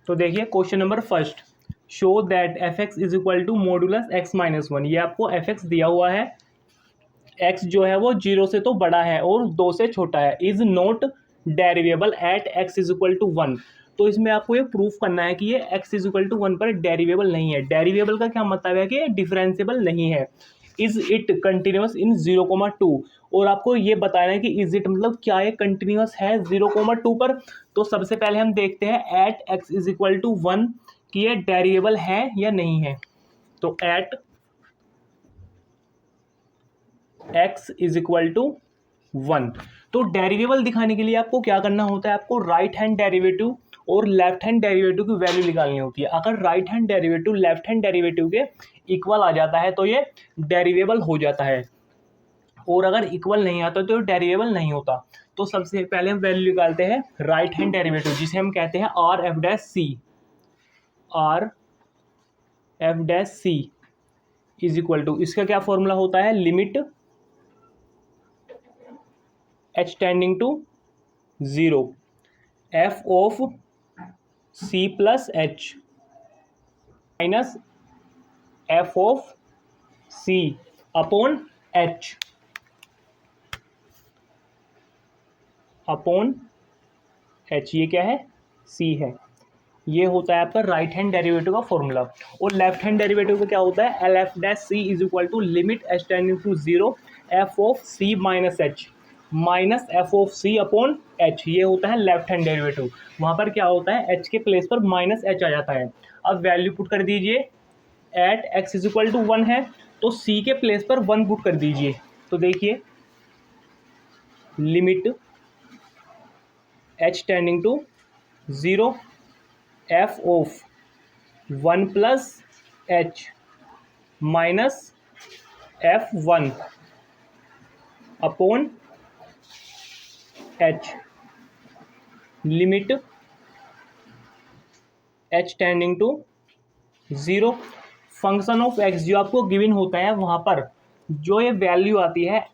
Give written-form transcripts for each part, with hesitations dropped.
तो देखिए question number first, show that F x is equal to modulus X minus one. ये आपको F x दिया हुआ है, एक्स जो है वो 0 से तो बड़ा है और 2 से छोटा है, is not derivable at x is equal to one. तो इसमें आपको ये प्रूफ करना है कि ये x is equal to one पर डेरिवेबल नहीं है। डेरिवेबल का क्या मतलब है कि डिफरेंशिएबल नहीं है। इज इट कंटिन्यूस इन 0,2, और आपको ये बताना है कि इज इट मतलब क्या ये कंटिन्यूस है 0,2 पर। तो सबसे पहले हम देखते हैं at x is equal to one कि ये डेरिवेबल है या नहीं है। तो at x is equal to one, तो डेरिवेबल दिखाने के लिए आपको क्या करना होता है, आपको राइट हैंड डेरिवेटिव और लेफ्ट हैंड डेरिवेटिव की वैल्यू निकालनी होती है। अगर right hand derivative left hand derivative के इक्वल आ जाता है तो ये डेरिवेबल हो जाता है, और अगर इक्वल नहीं आता तो डेरिवेबल नहीं होता। तो सबसे पहले हम वैल्यू निकालते हैं राइट हैंड डेरिवेटिव, जिसे हम कहते हैं R F dash C. R F dash C is equal to, इसका क्या फॉर्मूला होता है, limit H tending to 0 F of C plus H minus F of C upon H upon H. ये क्या है, सी है। ये होता है आपका राइट हैंड डेरिवेटिव का फॉर्मूला। और लेफ्ट हैंड डेरिवेटिव का क्या होता है, L F dash C is equal to limit H tending to 0 F of C minus F of C upon H. ये होता है लेफ्ट हैंड डेरिवेटिव। वहाँ पर क्या होता है, एच के प्लेस पर माइनस एच आ जाता है। अब वैल्यू पुट कर दीजिए, at x is equal to one है तो सी के प्लेस पर वन पुट कर दीजिए। तो देखिए limit H tending to 0 F of one plus H minus f one upon h, limit H tending to 0। Function of x जो आपको गिवन होता है, वहाँ पर जो ये वैल्यू आती है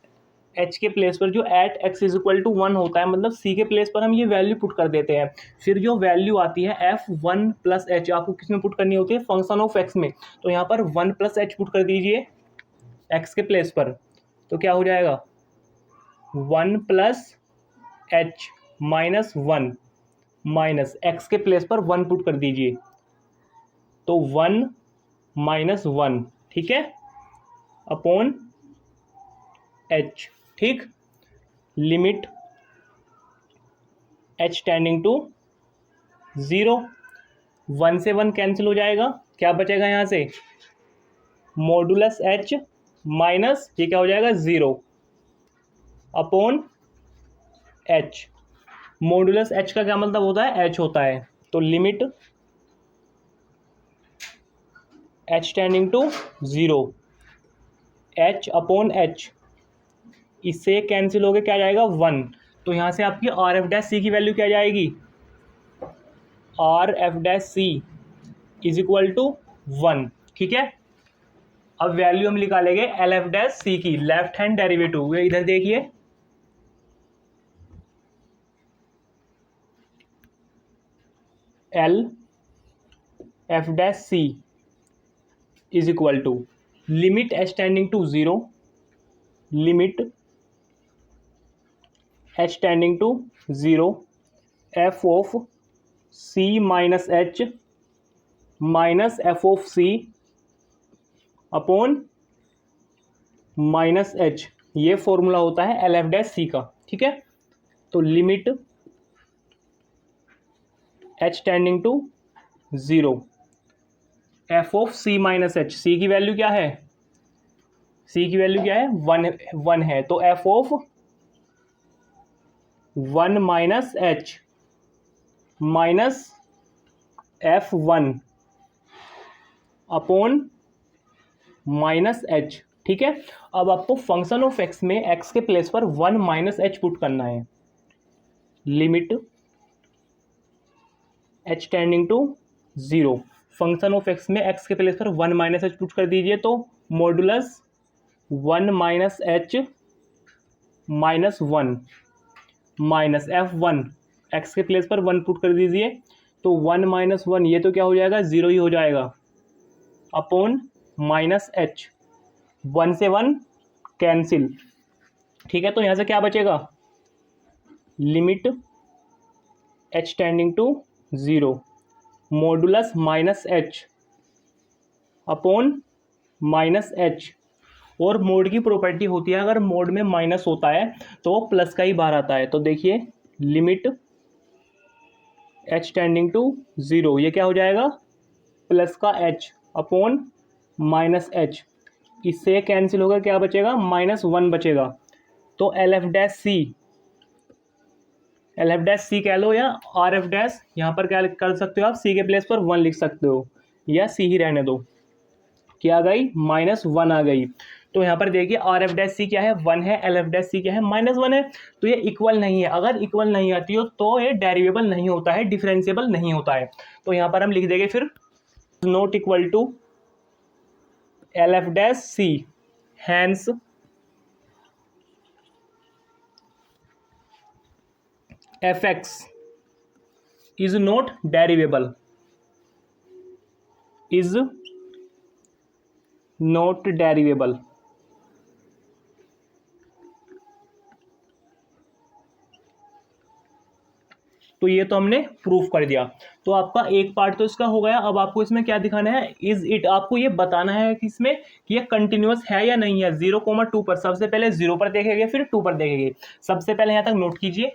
एच के प्लेस पर, जो at x is equal to one होता है, मतलब सी के प्लेस पर हम ये वैल्यू पुट कर देते हैं। फिर जो वैल्यू आती है एफ वन प्लस एच आपको किस में पुट करनी होती है, फंक्शन ऑफ एक्स में। तो यहाँ पर वन प्लस एच पुट कर दीजिए एक्स के प्लेस पर, तो क्या हो जाएगा, one plus H minus one minus x के प्लेस पर वन पुट कर दीजिए, तो वन माइनस वन, ठीक है, अपॉन एच। ठीक, limit H tending to 0, one से वन कैंसिल हो जाएगा, क्या बचेगा यहाँ से, मॉडुलस एच माइनस ये क्या हो जाएगा 0 अपॉन एच। मॉडुलस एच का क्या मतलब होता है, एच होता है। तो limit H tending to 0 h upon h, इससे कैंसिल हो गया, क्या जाएगा 1। तो यहाँ से आपकी आर एफ डैश सी की वैल्यू क्या जाएगी, R F dash C is equal to 1। ठीक है, अब वैल्यू हम निकालेंगे एल एफ डैश सी की, लेफ्ट हैंड डेरिवेटिव। इधर देखिए L F dash C is equal to limit H tending to 0, limit H tending to 0 F of C minus h minus F of C upon minus h. ये formula होता है L F dash सी का। ठीक है, तो limit H tending to 0 F of C minus h, c की value क्या है, सी की वैल्यू क्या है, वन है, तो f of one minus h minus f one upon minus h. ठीक है, अब आपको फंक्शन ऑफ एक्स में एक्स के प्लेस पर वन माइनस एच पुट करना है, limit H tending to 0, function of x में एक्स के प्लेस पर वन माइनस एच पुट कर दीजिए, तो modulus one minus h minus one minus f one, x के प्लेस पर वन पुट कर दीजिए, तो 1 माइनस 1 ये तो क्या हो जाएगा, 0 ही हो जाएगा, अपॉन माइनस एच, 1 से 1 कैंसिल। ठीक है, तो यहाँ से क्या बचेगा, limit H tending to 0 modulus minus h upon minus h. और मोड की प्रॉपर्टी होती है, अगर मोड में माइनस होता है तो वो प्लस का ही बाहर आता है। तो देखिए लिमिट एच टेंडिंग टू 0, ये क्या हो जाएगा, प्लस का एच अपॉन माइनस एच, इससे कैंसिल होकर क्या बचेगा, -1 बचेगा। तो एल एफ डैश सी कह लो या आर एफ डैश, यहाँ पर क्या कर सकते हो आप, सी के प्लेस पर 1 लिख सकते हो या सी ही रहने दो। क्या आ गई, -1 आ गई। तो यहाँ पर देखिए आर एफ डैश सी क्या है, 1 है, एल एफ डैश सी क्या है, -1 है। तो ये इक्वल नहीं है, अगर इक्वल नहीं आती हो तो ये डेरिवेबल नहीं होता है, डिफरेंशिएबल नहीं होता है। तो यहाँ पर हम लिख देंगे फिर not equal to L F dash c, hence f x is not derivable, is not derivable. तो ये तो हमने प्रूफ कर दिया। तो आपका एक पार्ट तो इसका हो गया। अब आपको इसमें क्या दिखाना है, इज इट, आपको ये बताना है कि इसमें कि ये कंटिन्यूअस है या नहीं है। 0,2 पर, सबसे पहले 0 पर देखेंगे फिर 2 पर देखेंगे। सबसे पहले यहाँ तक नोट कीजिए।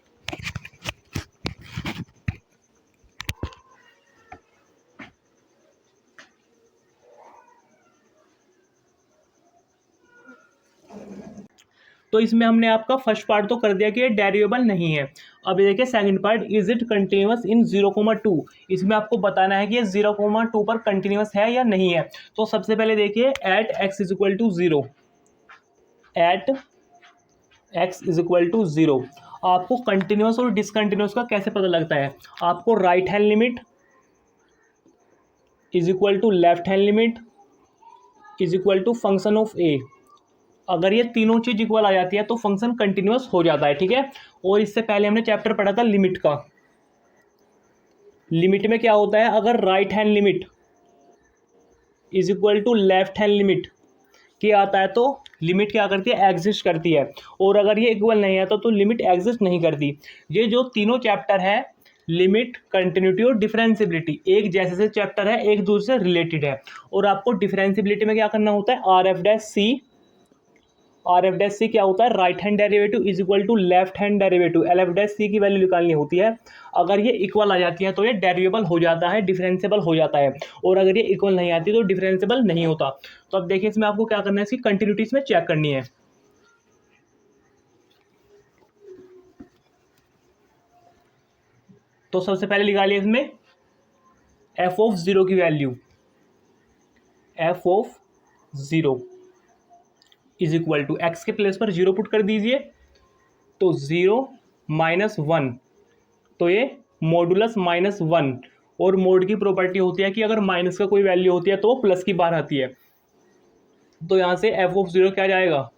तो इसमें हमने आपका फर्स्ट पार्ट तो कर दिया कि ये डेरिवेबल नहीं है। अब ये देखिए second part, is it continuous in 0,2, इसमें आपको बताना है कि ये 0,2 पर कंटिन्यूअस है या नहीं है। तो सबसे पहले देखिए at x is equal to 0, at x is equal to 0 आपको कंटिन्यूअस और डिसकंटिन्यूअस का कैसे पता लगता है, आपको right hand limit is equal to left hand limit is equal to function of a. अगर ये तीनों चीज इक्वल आ जाती है तो फंक्शन कंटिन्यूअस हो जाता है। ठीक है, और इससे पहले हमने चैप्टर पढ़ा था लिमिट का। लिमिट में क्या होता है, अगर right hand limit is equal to left hand limit के आता है तो लिमिट क्या करती है, एग्जिस्ट करती है। और अगर ये इक्वल नहीं आता तो लिमिट एग्जिस्ट नहीं करती। ये जो तीनों चैप्टर है, लिमिट, कंटिन्यूटी और डिफरेंशियबिलिटी, एक जैसे से चैप्टर है, एक दूसरे से रिलेटेड है। और आपको डिफरेंशियबिलिटी में क्या करना होता है, आर एफ डैश सी क्या होता है, right hand derivative is equal to left hand derivative, L F dash C की वैल्यू निकालनी होती है। अगर ये इक्वल आ जाती है तो ये डेरिवेबल हो जाता है, डिफरेंशिएबल हो जाता है। और अगर ये इक्वल नहीं आती तो डिफरेंशिएबल नहीं होता। तो अब देखिए इसमें आपको क्या करना है, इसकी कंटिन्यूटी इसमें चेक करनी है। तो सबसे पहले निकालिए इसमें एफ ऑफ 0 की value, f of 0 is equal to x के प्लेस पर 0 पुट कर दीजिए, तो 0 -1, तो ये मॉडुलस -1। और मोड की प्रॉपर्टी होती है कि अगर माइनस का कोई वैल्यू होती है तो वो प्लस की बाहर आती है। तो यहाँ से एफ ऑफ 0 क्या आ जाएगा,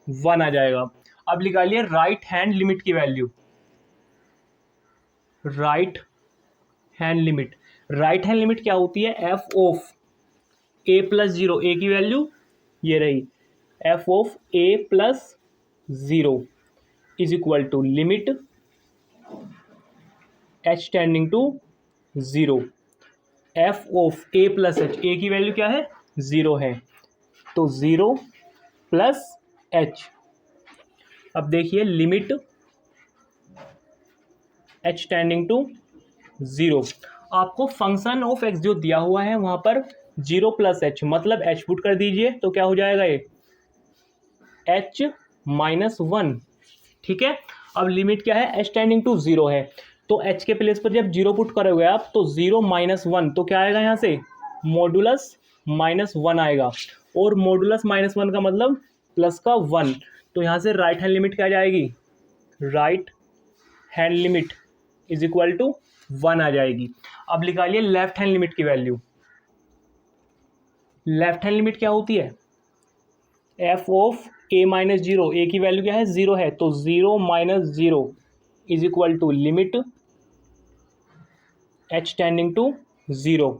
1 आ जाएगा। अब निकालिए राइट हैंड लिमिट की value, right hand limit, right hand limit क्या होती है, f of a plus 0, a की वैल्यू ये रही, f of a plus 0 is equal to limit H tending to 0, F of a plus h, a की value क्या है, 0 है, तो 0 प्लस एच। अब देखिए लिमिट एच टेंडिंग टू 0, आपको फंक्शन ऑफ एक्स जो दिया हुआ है वहां पर 0 प्लस एच, मतलब एच पुट कर दीजिए तो क्या हो जाएगा, ये एच -1। ठीक है, अब लिमिट क्या है, एच टेंडिंग टू 0 है, तो एच के प्लेस पर जब 0 पुट करोगे आप तो 0 -1, तो क्या आएगा यहाँ से, मॉडुलस -1 आएगा। और मॉडुलस -1 का मतलब प्लस का 1, तो यहाँ से राइट हैंड लिमिट क्या जाएगी, right hand limit is equal to 1 आ जाएगी। अब निकालिए लेफ्ट हैंड लिमिट की वैल्यू, लेफ्ट हैंड लिमिट क्या होती है, एफ ऑफ ए -0, ए की वैल्यू क्या है, 0 है, तो 0 - 0 is equal to limit h tending to 0,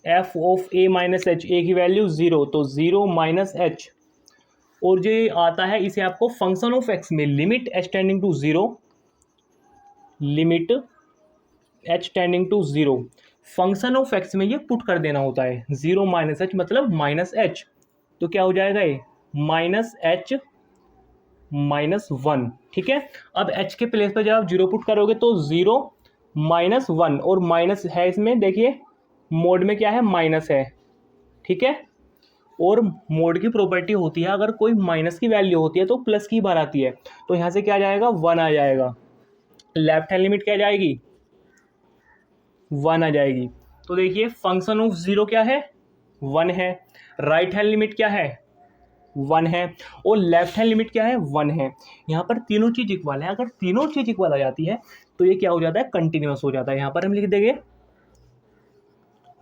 f of a minus h, a की वैल्यू 0, तो 0 माइनस एच, और जो ये आता है इसे आपको फंक्शन ऑफ x में limit h tending to 0, limit h tending to 0, function of x में ये पुट कर देना होता है। 0 माइनस एच मतलब माइनस एच, तो क्या हो जाएगा ये माइनस एच माइनस 1, ठीक है। अब h के प्लेस पर जब आप 0 पुट करोगे तो 0 माइनस 1, और माइनस है इसमें, देखिए मोड में क्या है माइनस है, ठीक है। और मोड की प्रॉपर्टी होती है अगर कोई माइनस की वैल्यू होती है तो प्लस की बार आती है, तो यहाँ से क्या आ जाएगा 1 आ जाएगा, लेफ्ट हैंड लिमिट क्या आ जाएगी 1 आ जाएगी। तो देखिए फंक्शन ऑफ 0 क्या है 1 है, राइट हैंड लिमिट क्या है 1 है, और लेफ्ट हैंड लिमिट क्या है 1 है। यहाँ पर तीनों चीज इक्वल है, अगर तीनों चीज इक्वल आ जाती है तो ये क्या हो जाता है कंटिन्यूअस हो जाता है। यहाँ पर हम लिख देंगे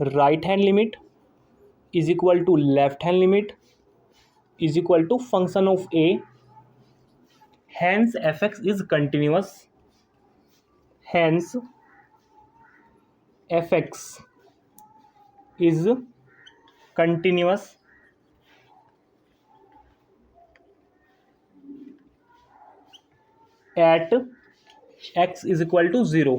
right hand limit is equal to left hand limit is equal to function of a, hence fx is continuous, hence fx is continuous at x is equal to 0।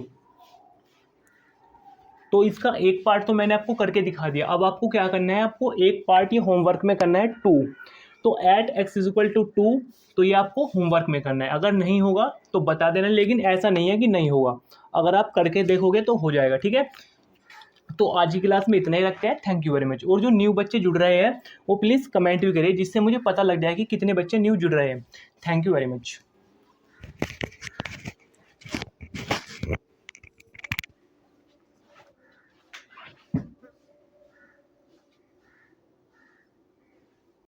तो इसका एक पार्ट तो मैंने आपको करके दिखा दिया, अब आपको क्या करना है, आपको एक पार्ट ये होमवर्क में करना है 2, तो at x is equal to 2, तो ये आपको होमवर्क में करना है। अगर नहीं होगा तो बता देना, लेकिन ऐसा नहीं है कि नहीं होगा, अगर आप करके देखोगे तो हो जाएगा, ठीक है। तो आज की क्लास में इतना ही रखते हैं, थैंक यू वेरी मच। और जो न्यू बच्चे जुड़ रहे हैं वो प्लीज़ कमेंट भी करिए, जिससे मुझे पता लग जाए कि कितने बच्चे न्यू जुड़ रहे हैं। Thank you very much.